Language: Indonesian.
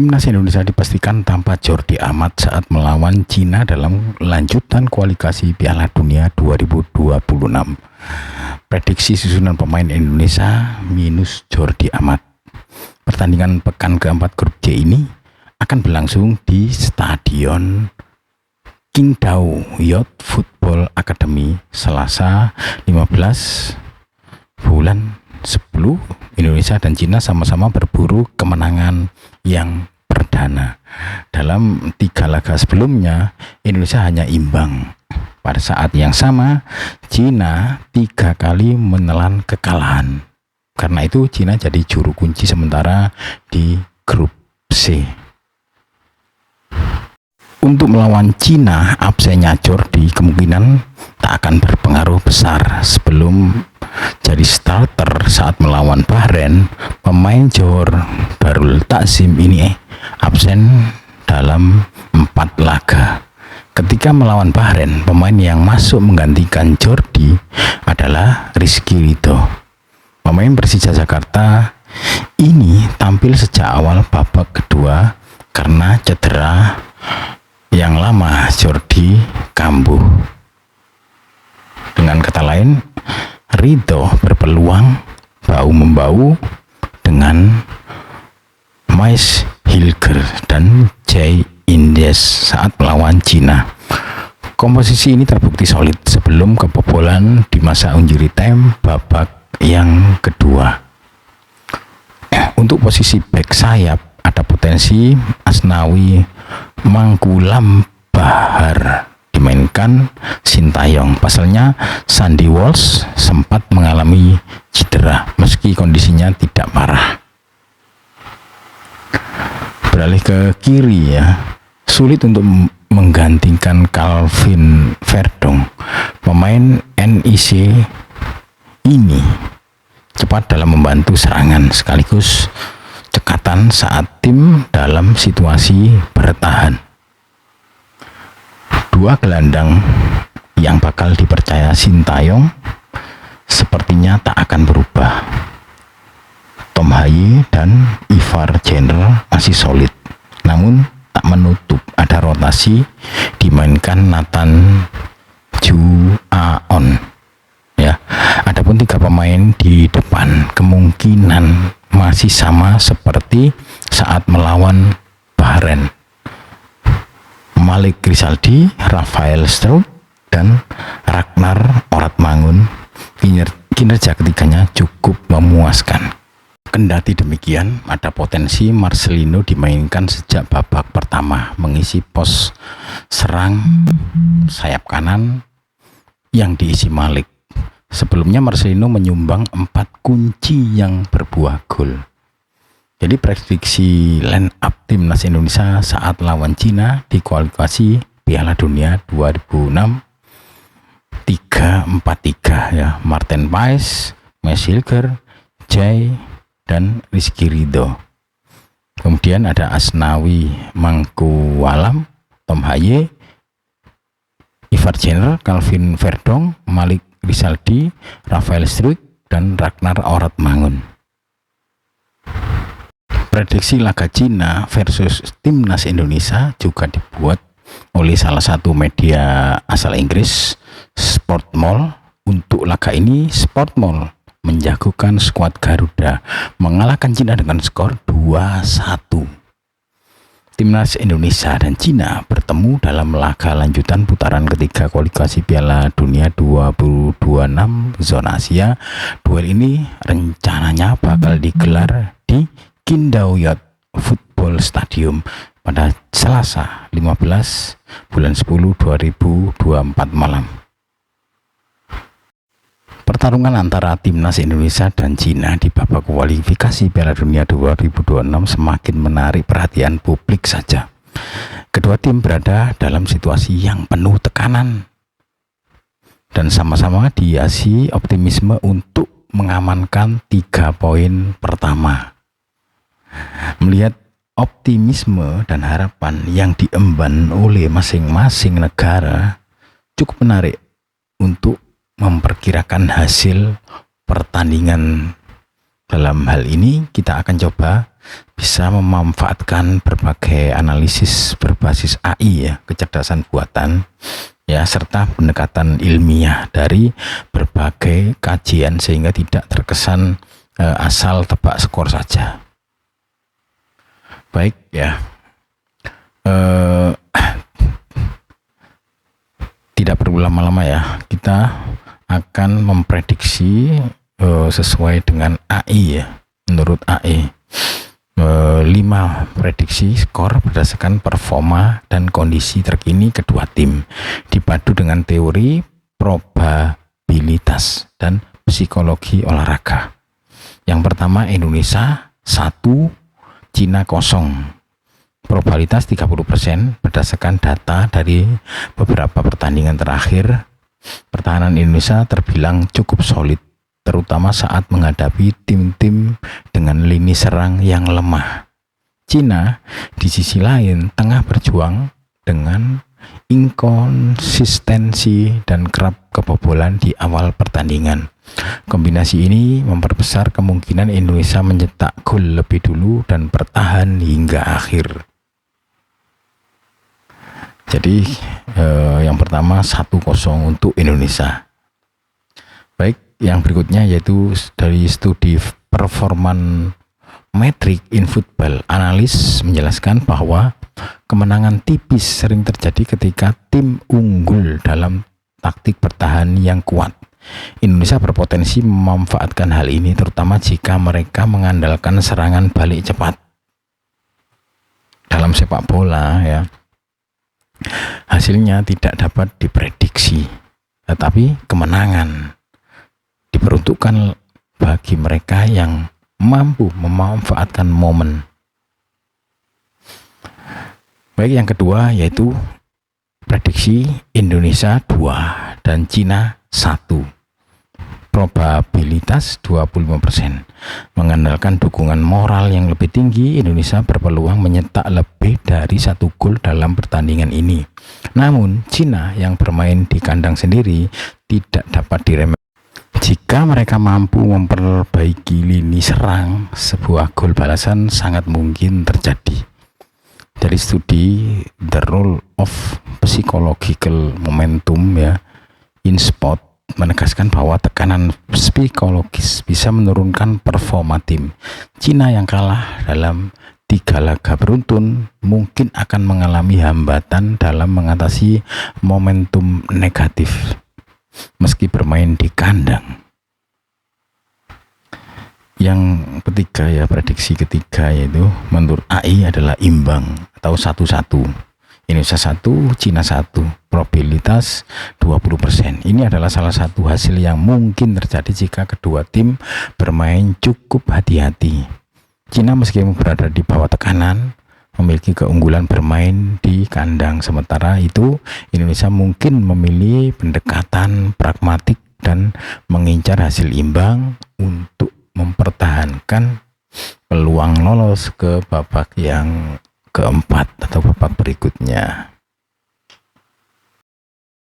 Timnas Indonesia dipastikan tanpa Jordi Amat saat melawan Cina dalam lanjutan kualifikasi Piala Dunia 2026. Prediksi susunan pemain Indonesia minus Jordi Amat. Pertandingan pekan keempat grup J ini akan berlangsung di Stadion Qingdao Yacht Football Academy Selasa 15 bulan 10. Indonesia dan Cina sama-sama berburu kemenangan yang perdana. Dalam 3 laga sebelumnya, Indonesia hanya imbang. Pada saat yang sama, Cina 3 kali menelan kekalahan. Karena itu, Cina jadi juru kunci sementara di grup C. Untuk melawan Cina, absennya Jordi kemungkinan tak akan berpengaruh besar. Sebelum jadi starter saat melawan Bahrain, pemain Johor Darul Takzim ini absen dalam 4 laga. Ketika melawan Bahrain, pemain yang masuk menggantikan Jordi adalah Rizky Ridho. Pemain Persija Jakarta ini tampil sejak awal babak kedua karena cedera yang lama Jordi kambuh. Dengan kata lain, Ridho berpeluang bahu-membahu dengan Mais Hilger dan Jay Indes saat melawan Cina. Komposisi ini terbukti solid sebelum kebobolan di masa injury time babak yang kedua. Untuk posisi back sayap ada potensi Asnawi Mangkulam Bahar dimainkan Sintayong. Pasalnya Sandy Walsh sempat mengalami cedera meski kondisinya tidak parah. Beralih ke kiri ya, sulit untuk menggantikan Calvin Verdong. Pemain NEC ini cepat dalam membantu serangan sekaligus cekatan saat tim dalam situasi bertahan. 2 gelandang yang bakal dipercaya Sintayong sepertinya tak akan berubah. Tom Haye dan Ivar Jenner masih solid, namun tak menutup ada rotasi dimainkan Nathan Juaon. Ya, adapun 3 pemain di depan kemungkinan masih sama seperti saat melawan Bahrain. Malik Rizaldi, Rafael Struijk, dan Ragnar Oratmangun. Kinerja ketiganya cukup memuaskan. Kendati demikian, ada potensi Marcelino dimainkan sejak babak pertama mengisi pos serang sayap kanan yang diisi Malik. Sebelumnya Marcelino menyumbang 4 kunci yang berbuah gol. Jadi prediksi line up timnas Indonesia saat lawan Cina di kualifikasi Piala Dunia 2006 3-4-3 ya. Martin Paes, Mais Hilger, Jay dan Rizky Ridho. Kemudian ada Asnawi Mangkualam, Tom Haye, Ivar Jenner, Calvin Verdong, Malik Rizaldi, Rafael Struijk, dan Ragnar Oratmangun. Prediksi laga Cina versus timnas Indonesia juga dibuat oleh salah satu media asal Inggris, Sportmall. Untuk laga ini, Sportmall menjagokan skuad Garuda mengalahkan Cina dengan skor 2-1. Timnas Indonesia dan Cina bertemu dalam laga lanjutan putaran ketiga kualifikasi Piala Dunia 2026 zona Asia. Duel ini rencananya bakal digelar di Qingdao Yacht Football Stadium pada Selasa 15 bulan 10 2024 malam. Pertarungan antara timnas Indonesia dan Cina di babak kualifikasi Piala Dunia 2026 semakin menarik perhatian publik saja. Kedua tim berada dalam situasi yang penuh tekanan dan sama-sama dihiasi optimisme untuk mengamankan 3 poin pertama. Melihat optimisme dan harapan yang diemban oleh masing-masing negara, cukup menarik untuk memperkirakan hasil pertandingan. Dalam hal ini kita akan coba bisa memanfaatkan berbagai analisis berbasis AI ya, kecerdasan buatan ya, serta pendekatan ilmiah dari berbagai kajian sehingga tidak terkesan asal tebak skor saja. Baik ya, tidak perlu lama-lama ya, kita akan memprediksi sesuai dengan AI ya. Menurut AI 5 prediksi skor berdasarkan performa dan kondisi terkini kedua tim, dipadu dengan teori probabilitas dan psikologi olahraga. Yang pertama, Indonesia 1, Cina 0. Probabilitas 30% berdasarkan data dari beberapa pertandingan terakhir. Pertahanan Indonesia terbilang cukup solid, terutama saat menghadapi tim-tim dengan lini serang yang lemah. Cina di sisi lain tengah berjuang dengan inkonsistensi dan kerap kebobolan di awal pertandingan. Kombinasi ini memperbesar kemungkinan Indonesia mencetak gol lebih dulu dan bertahan hingga akhir. Jadi yang pertama 1-0 untuk Indonesia. Baik, yang berikutnya yaitu dari studi performan metrik in football, analis menjelaskan bahwa kemenangan tipis sering terjadi ketika tim unggul dalam taktik bertahan yang kuat. Indonesia berpotensi memanfaatkan hal ini, terutama jika mereka mengandalkan serangan balik cepat. Dalam sepak bola ya, hasilnya tidak dapat diprediksi, tetapi kemenangan diperuntukkan bagi mereka yang mampu memanfaatkan momen. Baik, yang kedua yaitu prediksi Indonesia 2 dan Cina 1. Probabilitas 25%. Mengandalkan dukungan moral yang lebih tinggi, Indonesia berpeluang menyetak lebih dari 1 gol dalam pertandingan ini. Namun, Cina yang bermain di kandang sendiri tidak dapat diremehkan. Jika mereka mampu memperbaiki lini serang, sebuah gol balasan sangat mungkin terjadi. Dari studi The Role of Psychological Momentum ya, in sport menegaskan bahwa tekanan psikologis bisa menurunkan performa tim. Cina yang kalah dalam 3 laga beruntun mungkin akan mengalami hambatan dalam mengatasi momentum negatif meski bermain di kandang. Yang ketiga ya, prediksi ketiga yaitu menurut AI adalah imbang atau 1-1. Indonesia 1, Cina 1, probabilitas 20%. Ini adalah salah satu hasil yang mungkin terjadi jika kedua tim bermain cukup hati-hati. Cina meskipun berada di bawah tekanan, memiliki keunggulan bermain di kandang. Sementara itu, Indonesia mungkin memilih pendekatan pragmatik dan mengincar hasil imbang untuk mempertahankan peluang lolos ke babak yang keempat atau babak berikutnya.